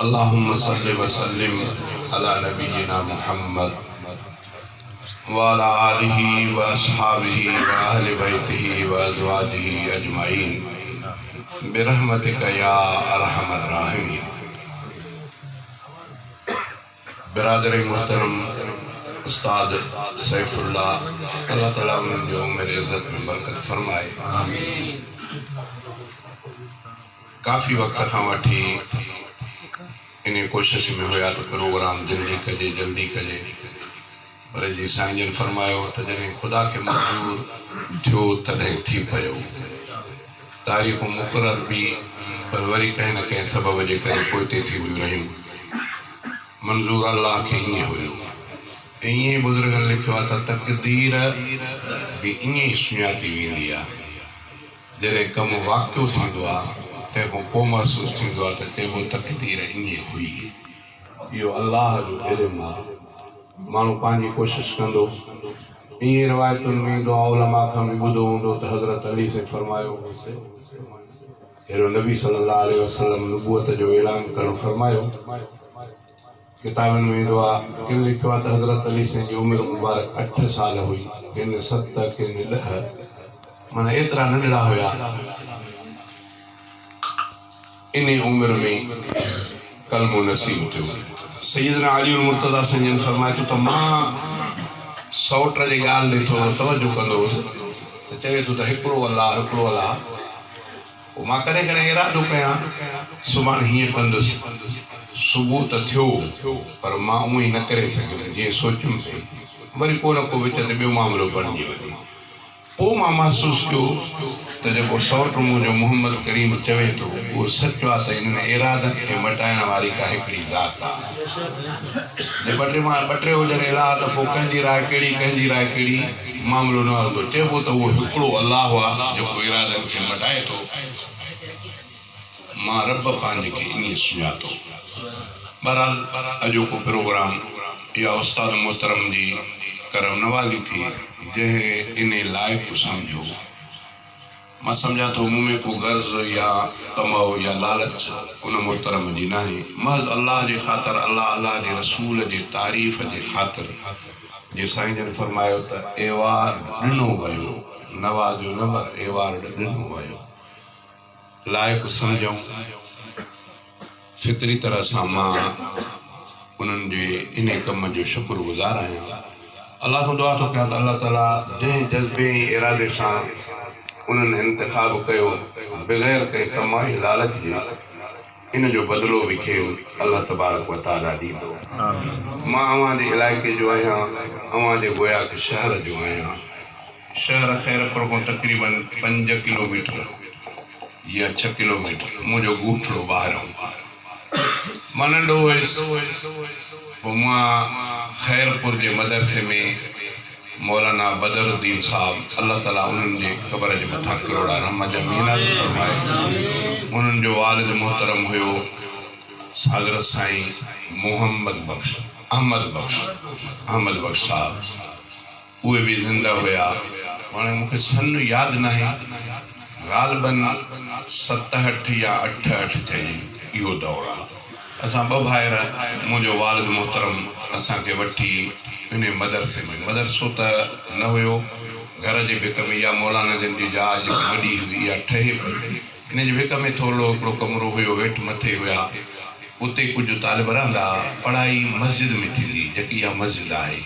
अल्लाहुम्मा सल्लि व सल्लिम अला नबीना मुहम्मद व अला आलिहि व अस्हाबिहि व अहलि बैतिहि व अज़वाजिहि अजमाइन बिरहमतिका या अरहमर राहिमीन। बिरादर मोहतरम उस्ताद सैफुल्लाह, अल्लाह ताला उन्हनि जो उम्र इज़्ज़त में बरकत फरमाए। काफ़ी वक्त खां वठी इन कोशिश में हुआ तो प्रोग्राम जल्दी कजे पर जी साईं जन फरमायो तो जैसे खुदा के मंजूर थियो तदें थी पयो। तारीख़ मुक़रर भी पर वरी कहीं न कहीं सबब जे करे पोइते थी रहियूं। मंजूर अल्लाह के ईअं हुयो। ईअं बुज़ुर्गनि लिखियो आहे त तक़दीर भी ईअं सुञाती वेंदी आहे। जॾहिं कमु वाक़ियो थींदो आहे तंहिंखां पोइ महसूसु थींदो आहे त चइबो तक़दीर ईअं हुई। इहो अल्लाह जो इल्मु आहे। माण्हू पंहिंजी कोशिशि कंदो। ईअं रिवायतुनि में ईंदो आहे, उलमा खां बि ॿुधो हूंदो त हज़रत अली से फरमायो, अहिड़ो नबी सल्लल्लाहु अलैहि वसल्लम नबूअत जो ऐलान करणु फरमायो। किताबनि में ईंदो आहे, किन लिखियो आहे त हज़रत अली साईं जी उमिरि मुबारक 8 साल हुई, किन 7 किन 10, माना एतिरा नंढड़ा हुया। इन उम्र में कलमो नसीब थियो। सैयदना अली मुर्तज़ा साईं जन फरमायो त मां सौट जी ॻाल्हि ॾे थोरो तवजो कंदो हुउसि त चवे थो त हिकिड़ो अलाह। पोइ मां कॾहिं कॾहिं इरादो कयां सुभाणे हीअं कंदुसि। सुबुह त थियो पर मां उहो ई न करे सघियुमि जीअं सोचियुमि पई। वरी को न को विच ते ॿियो मामिलो बणिजी वञे। पोइ मां महसूसु कयो त जेको सौट मुंहिंजो मोहम्मद करीम चवे थो उहो सचो आहे। त इन्हनि इरादनि खे मटाइण वारी का हिकिड़ी ज़ात आहे। ॿ टे हुजनि इलाह त पोइ कंहिंजी राय कहिड़ी मामिलो न हलंदो। चइबो त उहो हिकिड़ो अलाह आहे जेको इरादनि खे मटाए थो। मां रब पंहिंजे खे ईअं सुञातो। बहरहाल अॼोको प्रोग्राम इहा उस्ताद मोहतरम जी करम नवाज़ी थी जंहिं इन लाइक़ सम्झो। मां सम्झा थो मूं में को गर्ज़ या तमो या लालच उन मोहतरम जी नाहे। महज़ अल्लाह जे ख़ातिर, अल्लाह जे रसूल जे तारीफ़ जे ख़ातिर। जे साईं जन फरमायो त एवार ॾिनो वियो, नवाज़ियो न पर एवार ॾिनो वियो। लाइक़ सम्झूं। फितरी तरह सां मां उन्हनि जे इन कम जो शुक्रगुज़ार आहियां। अल्लाह खां दुआ थो कयां त अल्लाह ताला जंहिं जज़्बे इरादे सां उन्हनि इंतिखाब कयो बग़ैर कंहिं तमाही लालच जे, इन जो बदिलो बि खेल अल्लाह तबारक व तआला ॾींदो। मां अव्हां जे इलाइक़े जो आहियां, अव्हां जे गोया के शहर जो आहियां। शहर खैरपुर खां तक़रीबन 5 किलोमीटर या 6 किलोमीटर मुंहिंजो ॻूठड़ो ॿाहिरि। मां नंढो हुयुसि। पोइ मां खैरपुर जे मदरसे में मौलाना बदरुद्दीन साहब, अल्लाह ताला उन्हनि जे क़बर जे मथां करोड़ा रहमत जा मीनार फरमाए। उन्हनि जो वालिद मोहतरम हुयो हज़रत साईं अहमद बख्श साहब। उहे बि ज़िंदा हुया। हाणे मूंखे सन यादि न आहे, ग़ालिबन 67 या 68 चई इहो दौरु आहे। असां 2 भाइर, मुंहिंजो वालिद मोहतरम असांखे वठी इन मदरसे में, मदरसो त न हुयो, घर जे भिक में या मौलाना जन जी जाइ वॾी हुई या ठहे पई, इन जे भिक में थोरो हिकिड़ो कमरो हुयो, हेठि मथे हुया। उते कुझु तालिब रहंदा। पढ़ाई मस्जिद में थींदी, जेकी इहा मस्जिद आहे।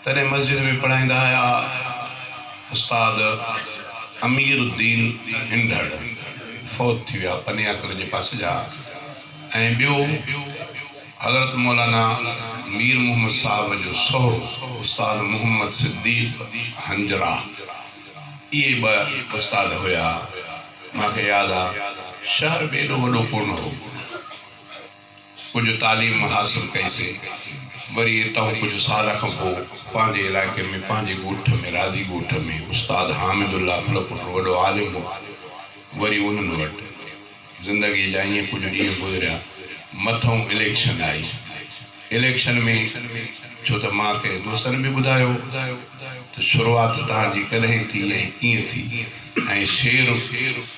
तॾहिं मस्जिद में पढ़ाईंदा हुआ उस्ताद अमीरुद्दीन हिंडड़, फौत थी विया पनियाकल जे पासे जा। ऐं ॿियो हज़रत मौलाना मीर मोहम्मद साहब जो सोहरो उस्ताद मोहम्मद सिद्दीक़ हंजरा। इहे 2 उस्ताद हुया। मूंखे यादि आहे शहर बि एॾो वॾो कोन हो। कुझु तालीम हासिल कईसीं। वरी हितां कुझु साल खां पोइ पंहिंजे इलाइक़े में, पंहिंजे ॻोठ में, राज़ी ॻोठ में उस्ताद हामिदुल्ला फलपुर वॾो आलिम हो। वरी उन्हनि वटि ज़िंदगी जा ईअं कुझु ॾींहं गुज़रिया। मथों इलेक्शन आई। इलेक्शन में छो त मूंखे दोस्तनि बि ॿुधायो त शुरूआत तव्हांजी कॾहिं थी ऐं कीअं थी, ऐं शेर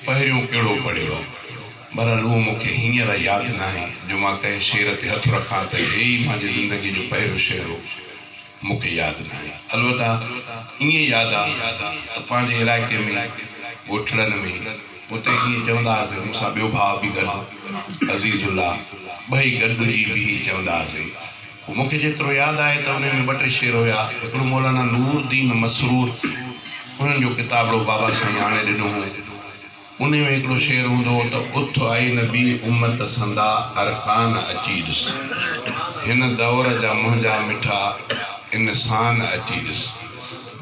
पहिरियों कहिड़ो पढ़ियो। बहरहाल उहो मूंखे हींअर यादि न आहे जो मां कंहिं शेर ते हथु रखां त हे ई मुंहिंजी ज़िंदगी जो पहिरियों शेर हो, मूंखे यादि न आहे। अलबत्ता ईअं यादि आहे त पंहिंजे इलाइक़े में ॻोठड़नि में उते ईअं चवंदा हुआसीं, मूंसां ॿियो भाउ बि गॾु अज़ीज़ुल्ला, ॿई गॾिजी बि चवंदा हुआसीं। पोइ मूंखे जेतिरो यादि आहे त उन में ॿ टे शेर हुया। हिकिड़ो मौलाना नूरुद्दीन मसरूर, उन्हनि जो किताबड़ो बाबा साईं आणे ॾिनो हो। उन में हिकिड़ो शेर हूंदो हो त उथ आई नबी उम्मत संदा अरकान अची ॾिस, हिन दौर जा मुंहिंजा मिठा इंसान अची ॾिस।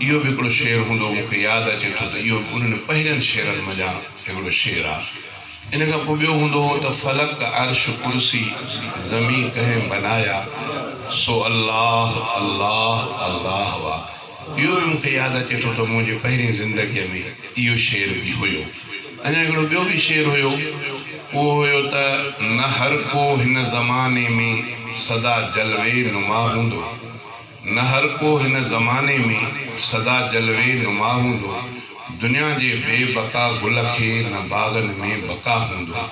इहो बि हिकिड़ो शेर हूंदो, मूंखे यादि अचे थो त इहो उन्हनि पहिरियनि शेरनि मंझां हिकिड़ो शेर आहे। इन खां पोइ ॿियो हूंदो हो त फलक अर्श कुर्सी ज़मीन कंहिं बनाया सो अल्लाह अल्लाह अल्लाह वाह। इहो बि मूंखे यादि अचे थो त मुंहिंजे पहिरीं ज़िंदगीअ में इहो शेर बि हुयो। अञा हिकिड़ो ॿियो बि शेर हुयो, उहो हुयो त न हर को हिन ज़माने में सदा जलवे नुमा हूंदो, न हर को हिन ज़माने में सदा जलवे नुमा हूंदो, दुनिया जे बेबका गुल खे न बाग़नि में बका हूंदो।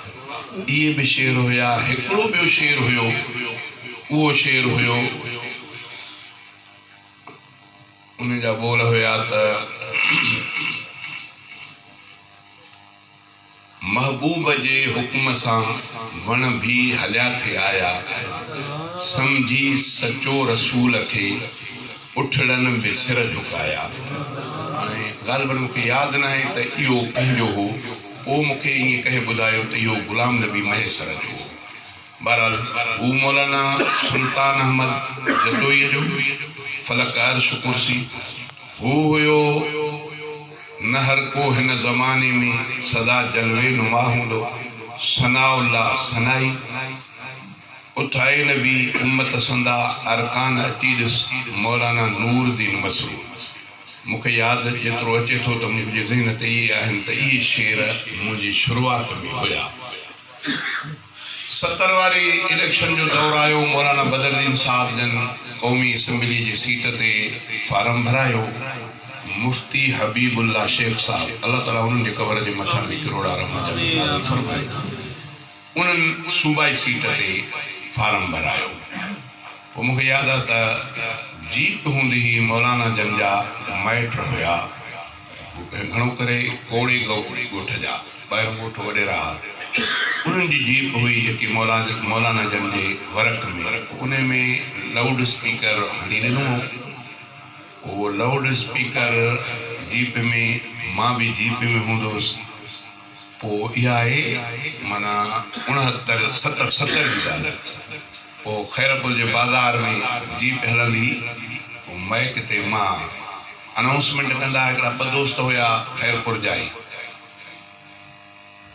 इहे बि शेर हुया। हिकिड़ो ॿियो शेर हुयो, उहो शेर हुयो, उन जा बोल हुया त महबूब जे हुक्म सां वण भी हलिया थे आया, सम्झी सचो रसूल खे उठड़नि बि सिर झुकाया। हाणे ग़ालिबन मूंखे यादि न आहे त इहो कंहिंजो हो, पोइ मूंखे ईअं कंहिं ॿुधायो त इहो ग़ुलाम नबी महेसर जो हो। बहरहाल हू मौलाना सुल्तान अहमद जदोईअ जो फलक अर्श कुर्सी, हू हुयो न हर को हिन ज़माने में सदा जलवे नुमा हूंदो, सनाउल्ला सनाई, उठाए नबी उम्मत संदा अरकान अची ॾिस, मौलाना नूरुद्दीन मसरूर। मूंखे यादि जेतिरो अचे थो त मुंहिंजे ज़हन ते इहे आहिनि त इहे शेर मुंहिंजी शुरूआत में हुया। 70 वारी इलेक्शन जो दौरु आयो, मौलाना बदरुद्दीन साहब जन क़ौमी असम्बली जी सीट ते फार्म भरायो। मुफ्ती हबीबुल्ला शेख साहब, अल्लाह ताला उन्हनि जे कबर जे मथां बि करोड़ा रहमत फरमाए, उन्हनि सूबाई सीट ते फार्म भरायो। पोइ मूंखे यादि आहे त जीप हूंदी हुई, मौलाना जन जा माइट हुया, घणो करे कोड़ी ॻोठ जा, ॿाहिरि ॻोठ वॾेरा, उन्हनि जी जीप हुई जेकी मौलाना जन जे वर्क में, उन में लाउड स्पीकर हणी ॾिनो। उहो लाउड स्पीकर जीप में, मां बि जीप में हूंदो हुउसि। पोइ इहा आहे माना 69 70 जी साल। पोइ खैरपुर जे बाज़ार में जीप हलंदी, पोइ माइक ते मां अनाउंसमेंट कंदा। हिकिड़ा ॿ दोस्त हुया खैरपुर जा ई,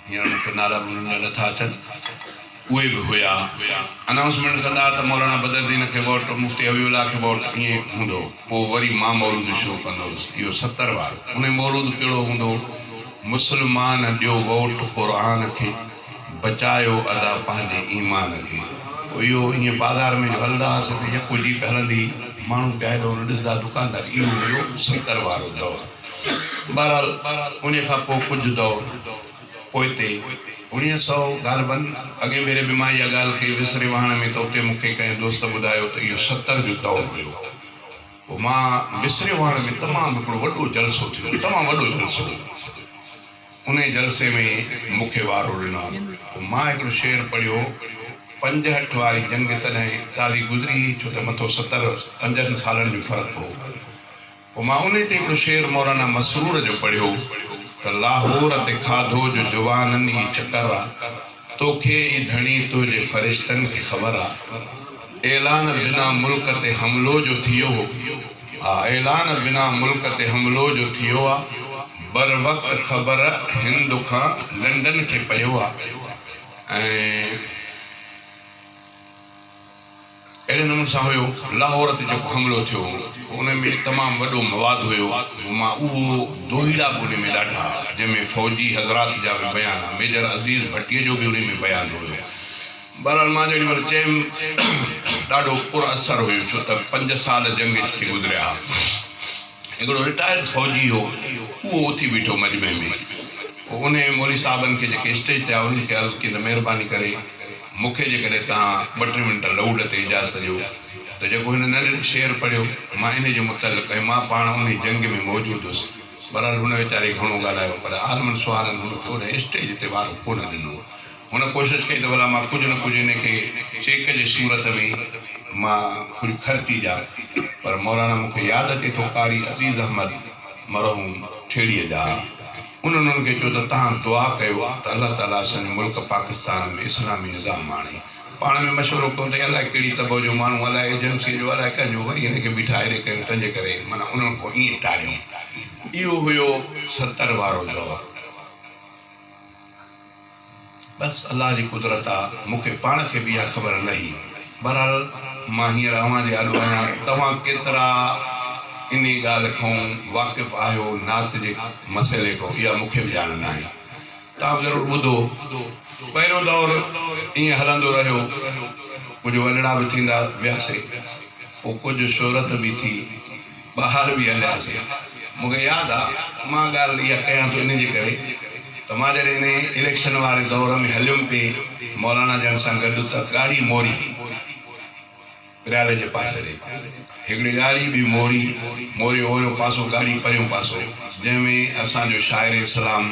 हींअर मूंखे नाला नथा अचनि, उहे बि हुया। अनाउंसमेंट कंदा त मौलाना बदरुद्दीन खे वोट, मुफ्ती हबीबुल्ला खे वोट, ईअं हूंदो। पोइ वरी मां मौलूद शुरू कंदो हुउसि, इहो 70 वारो। उन मौलूद कहिड़ो हूंदो, मुस्लमान ॾियो वोट क़ुरान खे, बचायो अदा पंहिंजे ईमान खे। पोइ इहो ईअं बाज़ार में जो हलंदा हुआसीं त यको जीप हलंदी, माण्हू पिया हेॾो ॾिसंदा, दुकानदार। इहो हुयो 70 वारो दौरु। बहरहाल उन खां पोइ कुझु दौरु पोइते 1900 ग़ालिबन अॻे भेरे बि मां इहा ॻाल्हि खे विसरे वहण में, त उते मूंखे कंहिं दोस्त ॿुधायो त इहो 70 जो दौरु हुयो। पोइ मां विसरे वहण में तमामु हिकिड़ो वॾो जलसो थियो, तमामु वॾो जलसो। उन जलसे में मूंखे वारो ॾिनो। पोइ मां हिकिड़ो शेर पढ़ियो, 5 वारी जंग तॾहिं ॾाढी गुज़री, छो त मथो 75 सालनि जो फ़र्क़ु हो। पोइ मां उन ते हिकिड़ो शेर मौलाना मसरूर जो पढ़ियो त लाहौर ते खाधो जो जवाननि ई चकर आहे, तोखे ई धणी तुंहिंजे फ़रिश्तनि खे ख़बर आहे। ऐलान बिना मुल्क ते हमिलो जो थियो हो, हा ऐलान बिना मुल्क ते हमिलो जो थियो आहे, बर वक़्तु ख़बर हिंद खां लंडन खे पियो आहे। ऐं अहिड़े नमूने सां हुयो, लाहौर ते जेको हमिलो थियो उन में तमामु वॾो मवादु हुयो। मां उहो दोहीड़ा ॿोली में ॾाढा, जंहिंमें फ़ौजी हज़रात जा बि बयान, मेजर अज़ीज़ भट्टीअ जो बि उन में बयानु हुयो। बहरहाल मां जेॾी महिल चयुमि ॾाढो पुर असर हुयो, छो त 5 साल जंग खे गुज़रिया। हिकिड़ो रिटायर्ड फ़ौजी हो, उहो उथी बीठो मजमे में। उन मौली साहबनि खे जेके स्टेज ते उन्हनि खे अर्ज़ु कई त महिरबानी करे मूंखे जेकॾहिं तव्हां 2-3 मिंट लाउड ते इजाज़त ॾियो त जेको हिन नंढड़े शेर पढ़ियो मां इन जे मुतालिक़ ऐं मां पाण उन जंग में मौजूदु हुउसि। बहरहाल हुन वीचारे घणो ॻाल्हायो पर आलमनि सुहारनि हुनखे उन स्टेज ते वारो कोन ॾिनो। हुन कोशिशि कई त भला मां कुझु न कुझु इनखे चेक जे सूरत में मां कुझु ख़र्ची ॾियां, पर मौलाना मूंखे यादि अचे थो कारी अज़ीज़ अहमद मरहूम ठेड़ीअ जा उन्हनि खे चयो त तव्हां दुआ कयो त अलाह ताला असांजे मुल्क पाकिस्तान में इस्लामी निज़ाम आणे। पाण में मशवरो कयूं त अलाए कहिड़ी तबो जो माण्हू अलाए एजेंसी जो अलाए कंहिंजो वरी हिनखे बीठा हेॾे कयूं तंहिंजे करे माना उन्हनि खां ईअं टारियूं। इहो हुयो 70 वारो दौरु। बसि अलाह जी कुदरत आहे, मूंखे पाण खे बि इहा ख़बर न हुई। बहरहाल मां हींअर अव्हां जे आॾो आहियां, तव्हां केतिरा इन ॻाल्हि खां वाक़िफ़ु आहियो नात जे मसइले खां, इहा मूंखे बि ॼाण न आहे। तव्हां ज़रूरु ॿुधो पहिरियों दौरु ईअं हलंदो रहियो, कुझु वॾड़ा बि थींदा वियासीं, पोइ कुझु शोहरत बि थी, ॿाहिरि बि हलियासीं। मूंखे यादि आहे मां ॻाल्हि इहा कयां थो इन जे करे त मां जॾहिं इन इलेक्शन वारे दौर में हलियुमि पे मौलाना जन सां गॾु त गाड़ी मोरी विराले जे पासे ॾे हिकिड़ी गाड़ी बि मोरी ओहिड़ो पासो गाड़ी परियों पासो जंहिंमें असांजो शाइर इस्लाम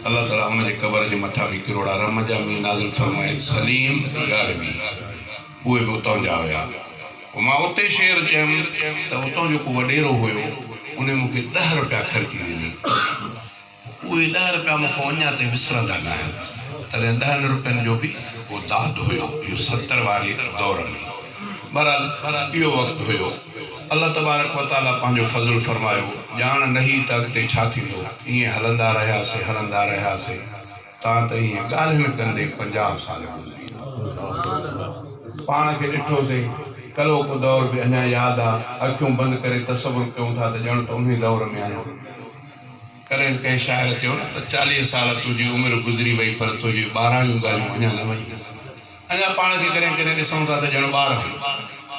अल्लाह ताला हुनजे क़बर जे मथां बि किरोड़ा रम जा बि नाज़िल फरमाए सलीम गाड़वी उहे बि उतां जा हुया। मां उते शेर चयुमि त उतां जेको वॾेरो हुयो उन मूंखे 10 रुपया ख़र्ची ॾिनी। उहे 10 रुपया मूंखां अञा ताईं विसरंदा न आहिनि। तॾहिं 10 रुपयनि जो बि उहो दाद हुयो, इहो 70 वारे दौर में। बहरहाल इहो वक़्तु हुयो। अल्लाह तबारक व तआला पंहिंजो फज़ल फरमायो, ॼाण न ही त अॻिते छा थींदो। ईअं हलंदा रहियासीं तव्हां त ईअं ॻाल्हि न कंदे 50 साल गुज़री पाण खे ॾिठोसीं। कलो को दौर बि अञा यादि आहे, अखियूं बंदि करे तसवुर कयूं था त ॼण त उन दौर में आहियूं। कॾहिं कंहिं शाइर चयो न त 40 साल तुंहिंजी उमिरि गुज़री वई पर तुंहिंजी ॿारहं ॻाल्हियूं अञा न वयूं। अञा पाण खे कॾहिं कॾहिं ॾिसूं था त ॼण ॿार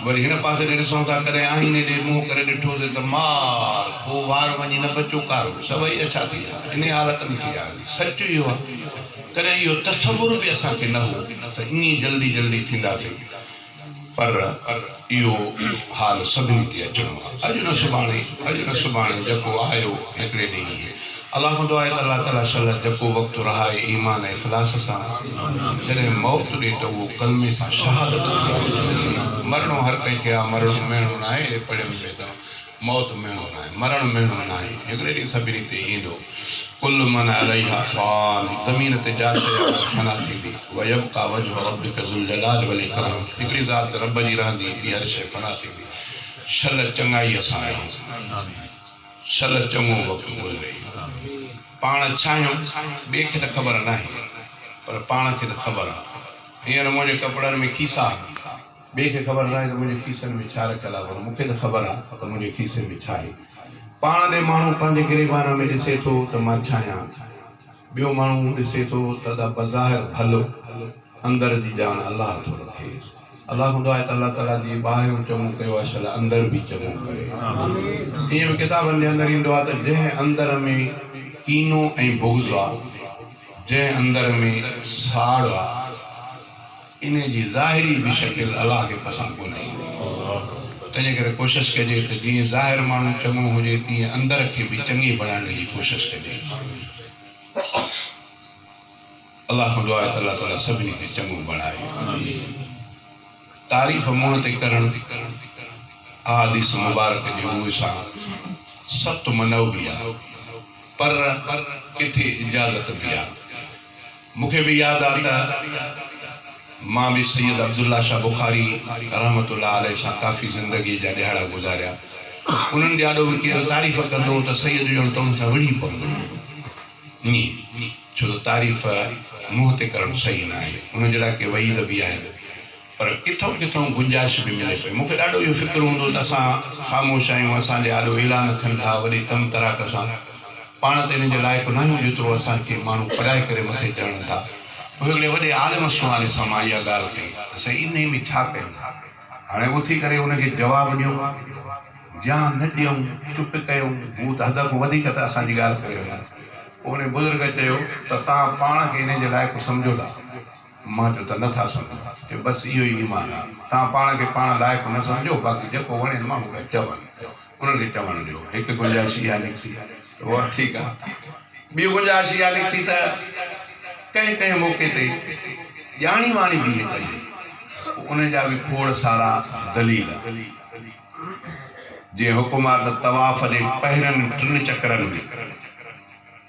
वरी हिन पासे ॾे ॾिसूं था, कॾहिं आहीने ॾे मुंहुं करे ॾिठोसीं त मार पोइ वार वञी न बचो कारो सभई छा थी विया, इन हालत में थी विया। सच इहो आहे, कॾहिं इहो तसवुर बि असांखे न हो त ईअं जल्दी थींदासीं, पर इहो हाल सभिनी ते अचिणो आहे। अॼु न सुभाणे जेको आयो हिकिड़े ॾींहुं अल्लाह खां दुआ आहे त अल्लाह ताला शल जेको वक़्तु रहाए ईमान ऐं इख़लास सां, जॾहिं मौत ॾे त उहो कलमे सां शहादत मरणो हर कंहिंखे आहे। मरणो मिलणो न आहे, पढ़ियमि पिए त मौत मिलणो न आहे, मरणु मिलणो न आहे, हिकिड़े ॾींहुं सभिनी ते ईंदो। कुल मन अलैहा फ़ान, ज़मीन ते जा शइ फना थींदी, वयबका वजहु रब्बिक ज़ुल जलाल वल इकराम, हिकिड़ी ज़ात रब जी रहंदी, ॿी हर शइ फना थींदी। शल चङाईअ सां शल चङो वक़्तु गुज़रे। पाण छा आहियूं ॿिए खे त ख़बर न आहे, पर पाण खे त ख़बर आहे। हींअर मुंहिंजे कपिड़नि में खीसा, ॿिए खे ख़बर न आहे त मुंहिंजे खीसनि में छा रखियलु आहे, पर मूंखे त ख़बर आहे त मुंहिंजे खीसे में छा आहे। पाण ॾे माण्हू पंहिंजे गिरेबान में ॾिसे थो त मां छा आहियां, ॿियो माण्हू ॾिसे थो त बज़ाहिर भलो, अंदर जी ॼाण अलाह थो रखे। अल्लाह खां दुआ आहे त अल्लाह ताला जी ॿाहिरियों चङो कयो आहे, शल अंदरि बि चङो करे। ईअं बि किताबनि जे अंदरि ईंदो आहे त जंहिं अंदर में कीनो ऐं बुग़्ज़ आहे, जंहिं अंदर में साड़ आहे, इन जी ज़ाहिरी बि शकिल अलाह खे पसंदि कोन ईंदी। तंहिंजे करे कोशिशि कजे त जीअं ज़ाहिर माण्हू चङो हुजे तीअं अंदर खे बि चङी बणाइण जी कोशिशि कजे। अलाह खां दुआ आहे त अल्लाह ताला सभिनी खे चङो बणाए। तारीफ़ मुंहं ते करणु अहादीस मुबारक जे मुंहं सां सख़्तु मनउ बि आहे, पर किथे इजाज़त बि आहे। मूंखे बि यादि आहे त मां बि सैयद अब्दुल्ला शाह बुखारी रहमतुल्लाह अलैह सां काफ़ी ज़िंदगी जा ॾिहाड़ा गुज़ारिया। उन्हनि ॾाढो बि केरु तारीफ़ कंदो त सैयद ॼण त उनखां विड़ी पवंदो ईअं, छो त तारीफ़ मुंहं ते करणु सही न आहे, उनजे लाइ के वईद बि आहिनि, पर किथां गुंजाइश बि मिले पई। मूंखे ॾाढो इहो फ़िक्रु हूंदो त असां ख़ामोश आहियूं, असांजे ॾाढो ऐलान थियनि था वॾी तम तराक सां, पाण त इन जे लाइक़ु न आहियूं जेतिरो असांखे माण्हू पढ़ाए करे मथे चढ़नि था। हिकिड़े वॾे आलिम सुवाले सां मां इहा ॻाल्हि कई त सही इन में छा कयूं। हाणे उथी करे हुनखे जवाबु ॾियूं या न ॾियूं, चुप कयूं, हू त हद खां वधीक त असांजी ॻाल्हि करे वञनि। उन बुज़ुर्ग चयो त तव्हां पाण खे इन जे लाइक़ु सम्झो था? मां चयो त नथा सम्झो कि बसि इहो ई ईमान आहे, तव्हां पाण खे पाण लाइक़ु न सम्झो, बाक़ी जेको वणे माण्हू खे चवनि, उन्हनि खे चवणु ॾियो। हिकु गुंजाइश इहा निकिती त उहा ठीकु आहे। ॿी गुंजाइश इहा निकिती त कंहिं कंहिं मौक़े ते ॼाणी वाणी बीहे कजे, उन जा बि खोड़ सारा दलील। जीअं हुकुमात तवाफ़ जे पहिरनि 3 चकरनि में,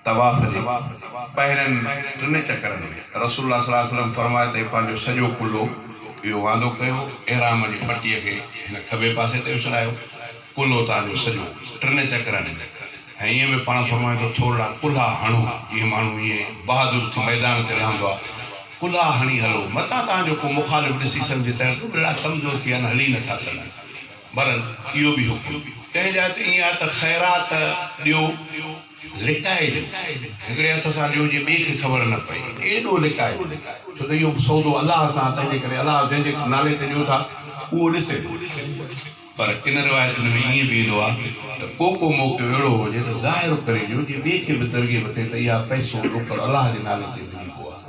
तवाफ़ जे पहिरनि 3 चकरनि में रसूलुल्लाह सल्लल्लाहु अलैहि वसल्लम फरमाए त पंहिंजो सॼो कुल्लो इहो वांदो कयो, इहराम जी पटीअ खे हिन खॿे पासे ते उछलायो, कुल्लो तव्हांजो सॼो 3 चकरनि में। ऐं ईअं बि पाण फरमाए थो थोरा कुल्हा हणो, जीअं माण्हू ईअं बहादुर थी मैदान ते रहंदो आहे, कुल्हा हणी हलो, मतां तव्हांजो को मुखालिफ़ ॾिसी सम्झे त अहिड़ा कमज़ोर थी आहिनि, हली नथा सघनि। बरल इहो बि हुकुम कंहिं जाइ ते ईअं आहे त ख़ैरात ॾियो, लिकाए ॾियो, हिकिड़े हथ सां ॾियो जीअं ॿिए खे ख़बर न पए, एॾो लिकाए ॾियो, छो त इहो सौदो अलाह सां, तंहिंजे करे अलाह जंहिंजे नाले ते ॾियो था उहो ॾिसे। पर किन रिवायतुनि में ईअं बि ईंदो आहे त को मौक़ो अहिड़ो हुजे त ज़ाहिर करे ॾियो जीअं ॿिए खे बि तरगीब थिए त इहा पैसो रोकड़ अलाह जे नाले ते मिलिबो आहे।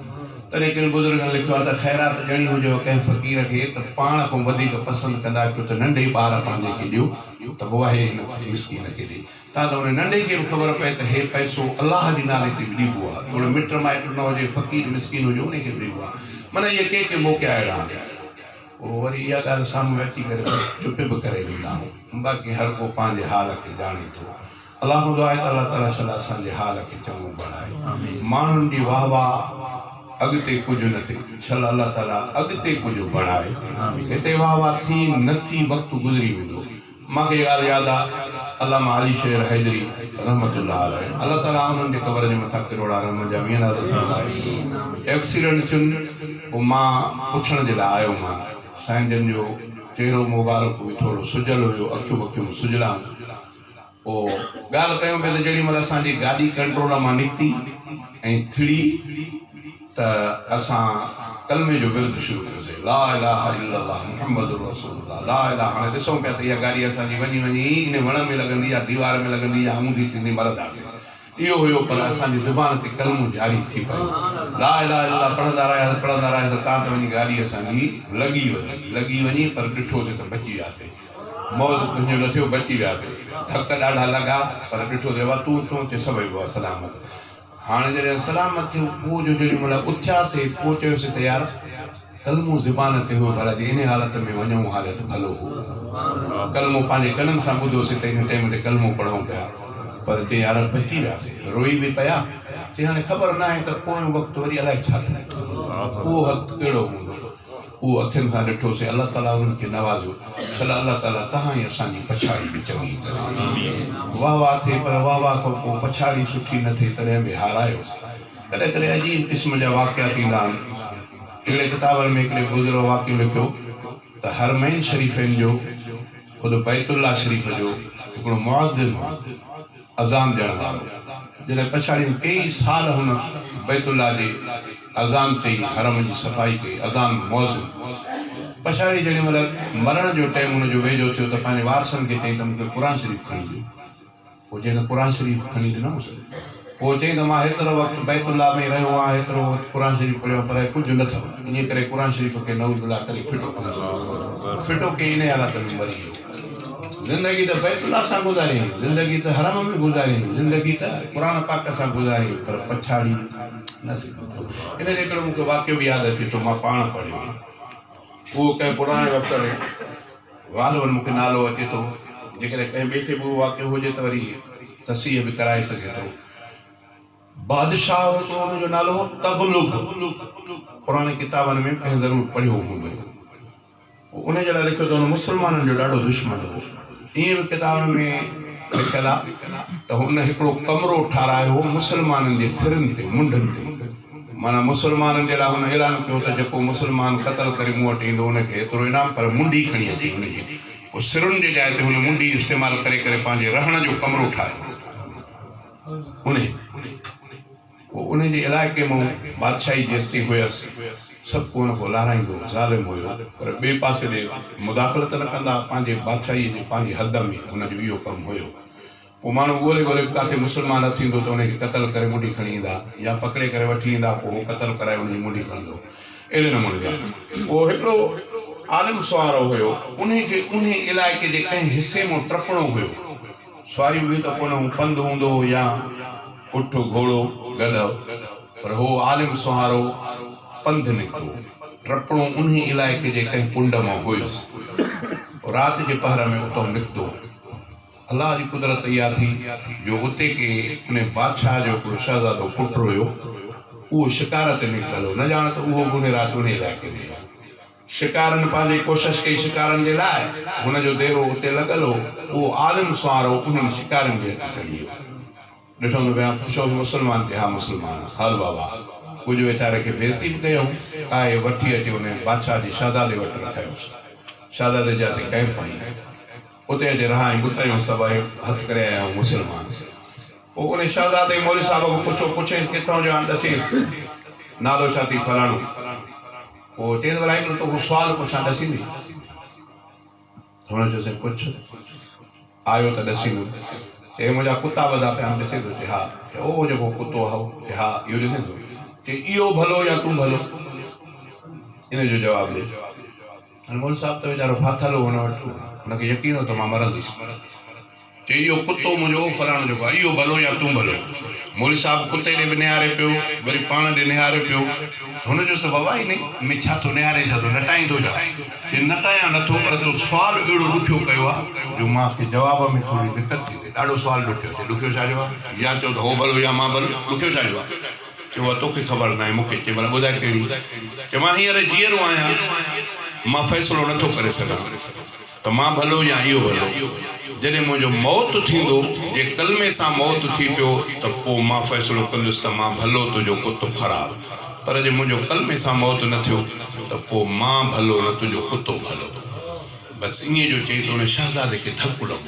तॾहिं किन बुज़ुर्गनि लिखियो आहे त ख़ैरात ॾियणी हुजेव कंहिं फ़क़ीर खे त पाण खां वधीक पसंदि कंदा कयो त नंढे ॿार पंहिंजे खे ॾियो त पोइ आहे हिन मिस्कीन खे ॾे, तव्हां त हुन नंढे खे बि ख़बर पए त हे पैसो अलाह जे नाले ते बि ॾिबो आहे, थोरो मिट माइट न हुजे, फ़क़ीर मिस्कीन हुजे, उनखे बि ॾिबो आहे। माना इहे के मौक़ा अहिड़ा आहिनि, पोइ वरी इहा ॻाल्हि साम्हूं अची करे चुप बि करे वेंदा आहियूं, बाक़ी हर को पंहिंजे हाल खे ॼाणे थो। अलाह दुआ आहे त अलाह ताला सदा असांजे हाल खे चङो बणाए, माण्हुनि जी वाह वाह अॻिते कुझु न थिए, छल अलाह ताला अॻिते कुझु बणाए। हिते वाह वाह थी न थी वक़्तु गुज़री वेंदो। मूंखे ॻाल्हि यादि आहे, अल्लामा अली शेर हैदरी रहमतुल्लाह अलैह, अलाह ताला उन्हनि जे क़बर जे मथां किरोड़ा रहम जा मीना फरमाए। एक्सीडेंट थियुनि, पोइ मां पुछण जे लाइ आयो, मां साईं जन जो चहिरो मुबारक बि थोरो सुजल हुयो, अखियूं बखियूं सुजला। पोइ ॻाल्हि कयूं पिया त जेॾी महिल असांजी गाॾी कंट्रोल मां निकिती ऐं थिड़ी त असां कलमे जो विर्द शुरू कयोसीं, ला इलाहा इल्लल्लाह मुहम्मदुर रसूलुल्लाह, ला इलाहा। हाणे ॾिसूं पिया त इहा गाॾी असांजी वञी वञी इन वण में लॻंदी या दीवार में लॻंदी या ऊंधी थींदी, मरंदासीं। इहो हुयो, पर असांजी ज़ुबान ते कलमो जारी थी पियो, ला इलाहा इल्लल्लाह पढ़ंदा रहियासीं त तव्हां त वञी गाॾी असांजी लॻी वञी, पर ॾिठोसीं त बची वियासीं। मौत तुंहिंजो न थियो, बची वियासीं। धक ॾाढा लॻा, पर ॾिठोसीं तूं ते सभई बि सलामत। हाणे जॾहिं सलामत थियो, पोइ जो जेॾी महिल उथियासीं, पोइ चयोसीं त यार कलमो ज़ुबान ते हुयो, भला जी इन हालत में वञूं, हालत भलो हो। कलमो पंहिंजे कननि सां ॿुधोसीं त इन टाइम ते कलमो पढ़ूं पिया, पर चई यार बची वियासीं, रोई बि पिया। चई हाणे ख़बर न आहे त पोयों वक़्तु वरी अलाए छा थियो, उहो वक़्तु कहिड़ो हूंदो, उहो अखियुनि सां ॾिठोसीं। अलाह ताला उन्हनि खे नवाज़ियो, भला अलाह ताला तव्हां ई असांजी पछाड़ी बि चङी करे। वाह वाह थिए, पर वाह वाह खां पोइ पछाड़ी सुठी न थिए, तॾहिं बि हारायोसीं। कॾहिं कॾहिं अजीब क़िस्म जा वाक़िया थींदा आहिनि। हिकिड़े किताबनि में हिकिड़े बुज़ुर्ग वाक़ियो लिखियो त हरमैन शरीफ़नि जो, ख़ुदि बैतुल्लाह शरीफ़ जो हिकिड़ो मुअद्दिन अज़ान ॾियण वारो, जॾहिं पछाड़ी कई साल हुन बैतुल्लाह जे अज़ान चई, हरम जी सफ़ाई कई, अज़ान मौज़िन। पछाड़ी जॾहिं महिल मरण जो टाइम हुनजो वेझो थियो त पंहिंजे वारसनि खे चई त मूंखे क़ुर शरीफ़ खणी ॾियो। पोइ चई त क़ुर शरीफ़ खणी ॾिनोसि। पोइ चई त मां हेतिरो वक़्तु बैतुल्लाह में रहियो आहियां, हेतिरो वक़्तु क़ुर शरीफ़ पढ़ियो, पर कुझु न अथव। इन करे क़ुर शरीफ़ खे नऊज़ुबिल्लाह करे फिटो कई, इन हालत में मरी वियो। ज़िंदगी त बैतुल्लाह सां गुज़ारी, ज़िंदगी त हरम में गुज़ारी, ज़िंदगी त क़ुर पाक सां गुज़ारी, पर पछाड़ी न सघी। इन जे करे मूंखे वाक़ियो बि यादि अचे थो, मां पाण पढ़ियो उहो कंहिं पुराणे वक़्त में, ग़ालिबन मूंखे नालो अचे थो, जेकॾहिं कंहिं ॿिए खे बि उहो वाक़ियो हुजे त वरी तसीह बि कराए सघे थो। बादशाह हो तो हुनजो नालो हो तग़लुब, पुराणे किताबनि में कंहिं ज़रूरु पढ़ियो हूंदो। उन जे लाइ लिखियो त हुन मुस्लमाननि जो ॾाढो दुश्मन हो। ईअं बि किताबनि में लिखियलु आहे त हुन हिकिड़ो कमिरो ठारायो हो मुस्लमाननि जे सिरनि ते, मुंडनि ते। माना मुस्लमाननि जे लाइ हुन ऐलान कयो त जेको मुस्लमान क़तल करे मूं वटि ईंदो हुनखे एतिरो इनाम, पर मुंडी खणी अचे हुनजी। पोइ सिरुनि जे जाइ ते हुन मुंडी इस्तेमालु करे करे पंहिंजे रहण जो कमिरो ठाहियो। उन जे इलाइक़े मां बादशाही जेसिताईं हुयसि, सभु को हुन खां लाराईंदो, ज़ालिम हुयो, पर ॿिए पासे ॾे मुदाख़लत न कंदा, पंहिंजे बादशाही जे पंहिंजी हद में हुनजो इहो कमु हुयो। वो माण्हू ॻोल्हे ॻोल्हे किथे मुस्लमान थींदो त उनखे क़तल करे मुंडी खणी ईंदा या पकिड़े करे वठी ईंदा पोइ क़तल कराए उनजी मुंडी खणंदो अहिड़े नमूने सां। पोइ हिकिड़ो आलिम सुवारो हुयो, उनखे उन इलाइक़े जे कंहिं हिसे मां टपणो हुयो। सुवारी हुई त कोन पंधु हूंदो या उठ घोड़ो गॾु, पर हो आलिम सुवारो पंधु निकितो, टपणो उन इलाइक़े जे कंहिं कुंड मां हुयुसि। राति जे पहर में उतां निकितो। अल्लाह जी कुदरत इहा थी जो उते के उन बादशाह जो हिकिड़ो शहज़ादो पुटु हुयो, उहो शिकार ते निकितल, न ॼाण त उहो बि उन राति उन इलाइक़े में शिकारनि पंहिंजी कोशिशि कई शिकारनि जे लाइ, हुनजो देरो उते लॻल हो। उहो आलिम सुवारो उन्हनि शिकारनि जे हथ चढ़ी वियो। ॾिठो त पिया पुछो मुस्लमान ते, हा मुस्लमान, हल बाबा। कुझु वीचारे खे बेइज़ती बि कयूं, काए वठी अची उन बादशाह जे शहज़ादे वटि रखायोसि। शहज़ादे जा ते कैंप आई, उते अची रहाई ॿुधायूंसि त भई हथु करे आया आहियूं मुस्लमान। पोइ उन शहज़ादे मौलवी साहिब खां पुछो, पुछेसि किथां जो आहे, ॾसीसि नालो छा थी, फलाणो। पोइ चई भला हिकिड़ो तोखे सुवाल पुछां, ॾसींदी? हुन चयोसि पुछ। आयो त ॾसींदो। चई मुंहिंजा कुता ॿधा पिया आहिनि, ॾिसे थो? चई हा। उहो जेको कुतो आहे, चई हा। इहो ॾिसे थो? चई इहो भलो या तूं भलो? इन जो जवाबु ॾे। हाणे मौलवी साहिब त वीचारो फाथल हो हुन वटि, हुनखे यकीन हो त मां मरंदुसि। चई इहो कुतो मुंहिंजो फलाणो जेको आहे, इहो भलो या तूं भलो? मौलवी साहिब कुते ॾे बि निहारे पियो, वरी पाण ॾे निहारे पियो। हुन चयोसि त बाबा इन में छा थो निहारे, छा थो नटाईंदो छा? चई नटायां नथो, पर तो सुवालु अहिड़ो ॾुखियो कयो आहे जो मूंखे जवाब में थोरी दिक़त थी थिए। ॾाढो सुवालु ॾुखियो थिए। ॾुखियो छा जो आहे? या चओ त हो भलो या मां भलो। ॾुखियो छा जो आहे? चयो आहे तोखे ख़बर न आहे, मूंखे। चई भला ॿुधाए कहिड़ी? चयो मां हींअर जीअरो आहियां, मां फ़ैसिलो नथो करे सघां त मां भलो या इहो भलो। जॾहिं मुंहिंजो मौत थींदो, जे कलमे सां मौत थी पियो त पोइ मां फ़ैसिलो कंदुसि त मां भलो, तुंहिंजो कुतो ख़राबु। पर जे मुंहिंजो कलमे सां मौत न थियो त पोइ मां भलो न तुंहिंजो कुतो भलो। बसि ईअं जो चई त हुन शहज़ादे खे धकु लॻो।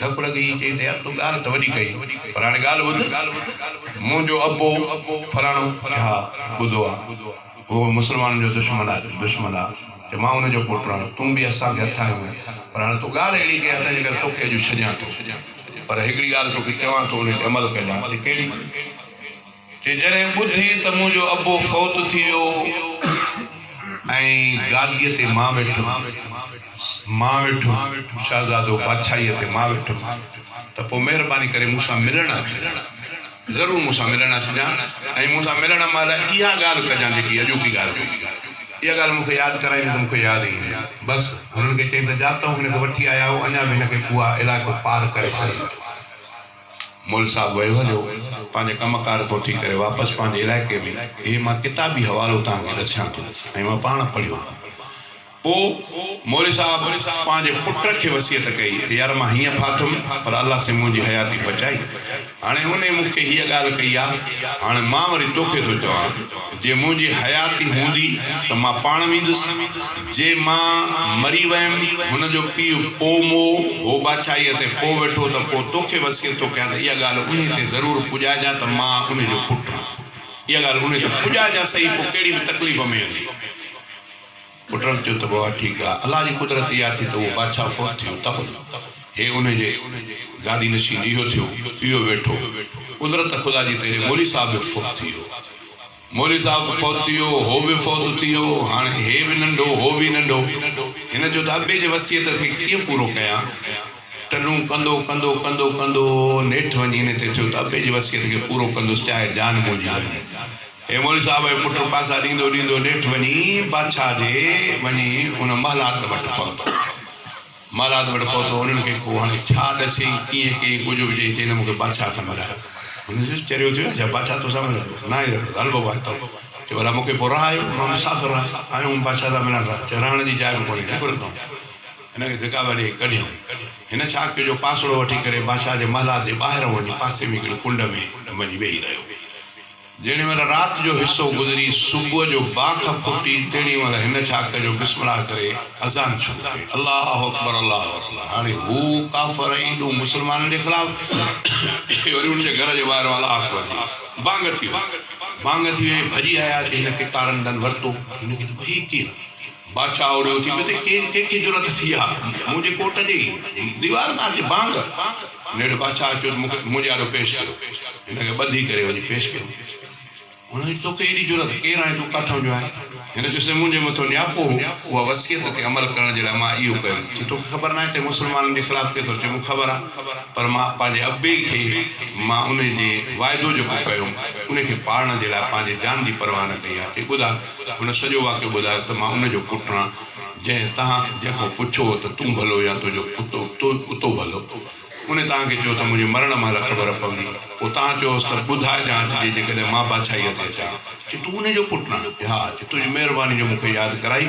धकु लॻी चई त यार तूं ॻाल्हि त वॾी कई, पर हाणे ॻाल्हि ॿुध। मुंहिंजो अबो फलाणो, हा ॿुधो आहे, उहो मुस्लमाननि जो दुश्मन आहे। त मां हुनजो पुटु आहियां, तूं बि असांखे हथ आयो आहीं, पर हाणे तूं ॻाल्हि अहिड़ी कई आहे जेकर तोखे अॼु छॾियां थो। पर हिकिड़ी ॻाल्हि तोखे चवां थो, उन ते अमल कजां। कहिड़ी? चई जॾहिं ॿुधी त मुंहिंजो अबो फौत थी वियो ऐं गादीअ ते मां वेठुमि, शहज़ादो बादशाहीअ ते मां वेठुमि, त पोइ महिरबानी करे मूंसां मिलणु अचिजां, ज़रूरु मूंसां मिलणु अचिजां। ऐं मूंसां मिलण महिल इहा ॻाल्हि कजां जेकी अॼोकी ॻाल्हि कई। इहा ॻाल्हि मूंखे यादि कराई त मूंखे यादि ईंदी। बसि हुननि खे चई त जातां हिनखे वठी आया हो, अञा बि हिनखे उहा इलाइक़ो पार करे छॾियो। मौलवी साहिबु वियो हलियो पंहिंजे कमकार खां वठी करे वापसि पंहिंजे इलाइक़े में। इहे मां किताबी हवालो तव्हांखे ॾसियां थो ऐं मां पाण पढ़ियो। पोइ मौलवी साहिबु पंहिंजे पुट खे वसियत कई त यार मां हीअं फाथुमि, पर अलाह से मुंहिंजी हयाती बचाई। हाणे उन मूंखे हीअ ॻाल्हि कई आहे, हाणे मां वरी तोखे थो चवां, जे मुंहिंजी हयाती हूंदी त मां पाण वेंदुसि। जे मां मरी वियुमि, हुनजो पीउ पोमो हो बादशाहीअ ते पोइ वेठो, त पोइ तोखे वसियत थो कयां त इहा ॻाल्हि उन ते ज़रूरु पुॼाइजां त मां उनजो पुटु आहियां। इहा ॻाल्हि उन ते पुॼाइजां सही, पोइ कहिड़ी बि तकलीफ़ में हली। पुट चयो त बाबा ठीकु आहे। अलाह जी कुदरत इहा थी त उहो बादशाह फौत थियो, त हे उनजे गादी नशीन इहो थियो, इहो वेठो। कुदरत ख़ुदा जी तेरे मौलवी साहिब बि फौत थी वियो। मौलवी साहिब फौत थी वियो, हो बि फौत थी वियो। हाणे हे बि नंढो, हो बि नंढो। हिन जो त अबे जे वसियत खे कीअं पूरो कयां? टनूं कंदो कंदो कंदो कंदो नेठि वञी हिन ते थियो त अबे जी वसियत खे पूरो कंदुसि, चाहे जान मुंहिंजी वञे। हे मौलवी साहिब जो पुटु पासा ॾींदो ॾींदो नेठि वञी बादशाह जे वञी उन महलात वटि पहुतो। महलात वटि पहुतो, उन्हनि खे को हाणे छा ॾसे, कीअं कई, कुझु बि चई। चई मूंखे बादशाह सम्झायो। हुनजो चरियो थियो, छा बादशाह तो सम्झो? न हल बाबा हितां। चयो भला मूंखे पोइ रहायो, मां मुसाफ़िर आहियूं, बादशाह सां मिलण रहा। चयो रहण जी जाइ बि कोन्हे, निकिरंदो। हिनखे धिका ॾेई कढियऊं। हिन छा कयो जो पासड़ो वठी करे बादशाह जे महलात जे ॿाहिरि वञी पासे में हिकिड़ी कुंड में वञी वेही रहियो। जेॾी महिल राति जो हिसो गुज़री, सुबुह जो बाख फुटी, तेॾी महिल हिन छा कयो, बिस्मिल्लाह करे अज़ान शुरू कई, अल्लाहु अकबर अल्लाहु अकबर। हाणे हू काफ़र ईंदो मुस्लमाननि जे ख़िलाफ़, वरी उनजे घर जे ॿाहिरि अल्लाहु अकबर बांग थी वई, भॼी आया। हिनखे कारंदन वरितो। हिनखे त भई कीअं बादशाह ओड़ियो थी पियो त कंहिंखे ज़रूरत थी आहे, मुंहिंजे कोट जी दीवार तव्हांखे बांग। नेड़ बादशाह अचो मुंहिंजे आॾो पेश कयो हिनखे ॿधी करे वञी पेश कयो हुनजी तोखे एॾी ज़रूरत केरु आहे तूं किथां जो आहे हिन चयोसि मुंहिंजे मथां नियापो हो उहा वसियत ते अमल करण जे लाइ मां इहो कयो चई तोखे ख़बर न आहे त मुस्लमाननि जे ख़िलाफ़ु केतिरो चयो मूंखे ख़बर आहे पर मां पंहिंजे अबे खे मां उन जे वाइदो जेको कयो उनखे पालण जे लाइ पंहिंजे जान जी परवाह न कई आहे चई ॿुधा हुन सॼो वाक़ियो ॿुधायसि त मां उनजो पुटु आहियां जंहिं तव्हां जेको पुछो त तूं भलो या तुंहिंजो कुतो भलो उन तव्हांखे चयो त मुंहिंजे मरण महिल ख़बर पवंदी पोइ तव्हां चयोसि त ॿुधाए जांच ॾे जेकॾहिं मां बादशाहीअ ते अचां चई तूं उनजो पुटु न हा चई तुंहिंजी महिरबानी जो मूंखे यादि कराई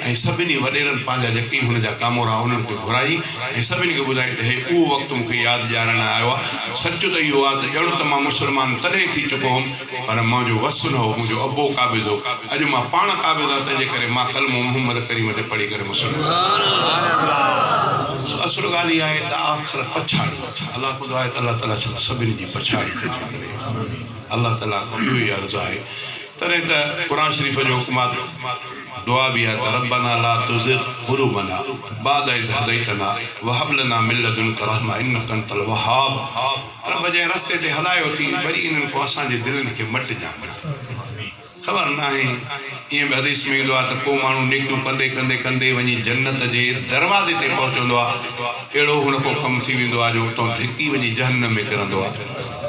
ऐं सभिनी वॾेरनि पंहिंजा जेके हुनजा कामोरा उन्हनि खे घुराई ऐं सभिनी खे ॿुधाई त हे उहो वक़्तु मूंखे यादि ॾियारण आयो आहे सच त इहो आहे त ॼण त मां मुस्लमान तॾहिं थी चुको हुउमि पर मुंहिंजो वसु न हो मुंहिंजो अबो क़ाबिज़ हो अॼु मां पाण क़ाबिज़ आहे तंहिंजे करे मां कलमो मोहम्मद करीम ते पढ़ी करे मुस्लमान असुल ॻाल्हि इहा आहे त आख़िर पछाड़ी अलाह ख़ुदा आहे त अलाह ताला छा सभिनी जी पछाड़ी थो करे अलाह ताला खां इहो ई अर्ज़ु आहे तॾहिं त क़ुर शरीफ़ जो हुकुमात दुआ बि आहे त रब्बना ला तुज़िग़ क़ुलूबना बअद इज़ हदैतना वहब लना मिन लदुनका रहमा इन्नका अंतल वहाब रब जे रस्ते ते हलायो थी वरी इन्हनि को असांजे दिलनि खे मटिजां ख़बर न आहे ईअं बि हदीस में ईंदो आहे त को माण्हू नेकियूं कंदे कंदे कंदे वञी जन्नत जे दरवाज़े ते पहुचंदो आहे अहिड़ो हुन को कमु थी वेंदो आहे जो उतां धिकी वञी जहन्नम में किरंदो आहे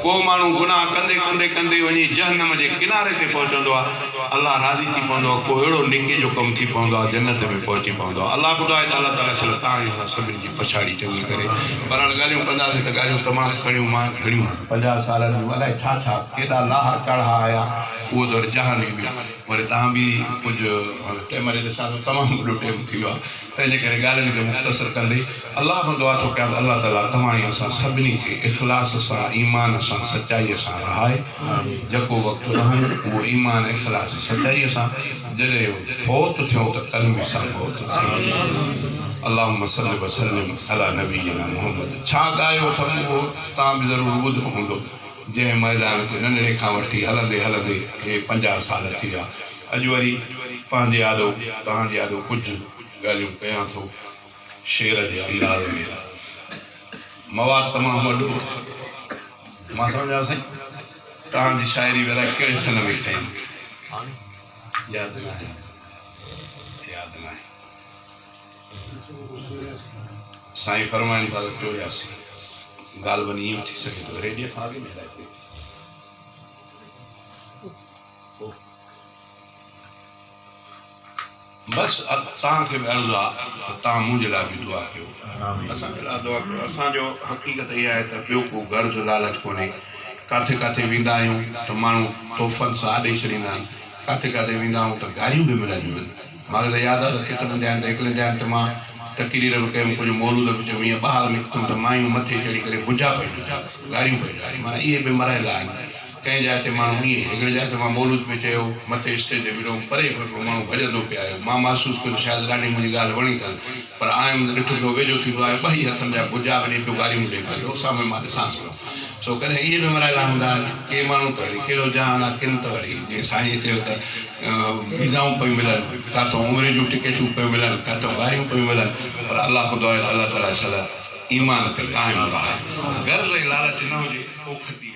को माण्हू गुनाह कंदे कंदे कंदे वञी जहन्नम जे किनारे ते पहुचंदो आहे अलाह राज़ी थी पवंदो आहे को अहिड़ो नेकीअ जो कमु थी पवंदो आहे जन्नत में पहुची पवंदो आहे अलाह ख़ुदा आहे त अलाह ताला छा तव्हां सभिनी जी पछाड़ी चङी करे पर हाणे ॻाल्हियूं कंदासीं त ॻाल्हियूं तमामु खणियूं मां खणियूं 50 सालनि जूं अलाए छा छा केॾा लाहा चढ़ा आया उहो त वरी जहानी बि वरी तव्हां बि कुझु टाइम ॾे ॾिसां त तमामु वॾो टाइम थी वियो आहे तंहिंजे करे ॻाल्हियुनि खे मुख़्तसर कंदे अलाह खां दुआ थो कयां त अलाह ताला तव्हां असां सभिनी खे इख़लास सां ईमान सां सचाईअ सां रहाए जेको वक़्तु रहनि उहो ईमान इख़लास सचाईअ सां जॾहिं फ़ौत थियूं त कलमे सां फ़ौत थियूं अल्लाहुम्मा सल्लि व सल्लिम अला नबीना मुहम्मद छा ॻायो अथमि उहो तव्हां बि ज़रूरु ॿुधो हूंदो जंहिं मैदान ते नंढड़े खां वठी हलंदे हलंदे हे 50 साल थी विया अॼु वरी पंहिंजे आॾो तव्हांजे आॾो कुझु ॻाल्हियूं कयां थो शेर जे अंदाज़ में मवाद तमामु वॾो मां सम्झां साईं तव्हांजी शाइरी अलाए कहिड़े सन में कई यादि न आहे साईं फरमाइनि था 84 ॻाल्हि बनी ईअं थी सघे थो रेडियो खां अॻे मिलाए पियो बसि तव्हांखे बि अर्ज़ु आहे त तव्हां मुंहिंजे लाइ बि दुआ कयो असांजे लाइ दुआ कयो असांजो हक़ीक़त इहा आहे त ॿियो को गर्ज़ लालच कोन्हे किथे किथे वेंदा आहियूं त माण्हू तोहफ़नि सां ॾेई छॾींदा आहिनि किथे किथे वेंदा आहियूं त गारियूं बि मिलंदियूं आहिनि मूंखे त यादि आहे त केतिरनि ॼाइनि त हिकिड़े ॼाइनि त मां तक़रीर बि कयमि कुझु मौलूद बि चयो ईअं ॿाहिरि निकितुमि त मायूं मथे चढ़ी करे भुजा पई गारियूं पई माना इहे बि मरायल आहिनि कंहिं जाइ ते माण्हू ईअं हिकिड़े जाइ ते मां मौलूद में चयो मथे स्टेज ते बीठो परे पियो माण्हू भॼंदो पियो आयो मां महसूसु कयो शायदि ॾाढी मुंहिंजी ॻाल्हि वणी अथनि पर आयुमि ॾिठो पियो वेझो थींदो आहे 2 हथनि जा भुजा वञी पियो गारियूं ॾेई पियो साम्हूं मां ॾिसांसि पियो सो कॾहिं इहे बि मरायल हूंदा आहिनि के माण्हू त वरी कहिड़ो जहान आहे किन त वरी जीअं साईं चयो त वीज़ाऊं पियूं मिलनि किथां उमिरि जूं टिकेटूं पियूं मिलनि किथां गारियूं पियूं मिलनि पर अलाह ख़ुदा अलाह ताला ईमान ते क़ाइमु रहे गर्ज़ ऐं लालच न हुजे पोइ खटी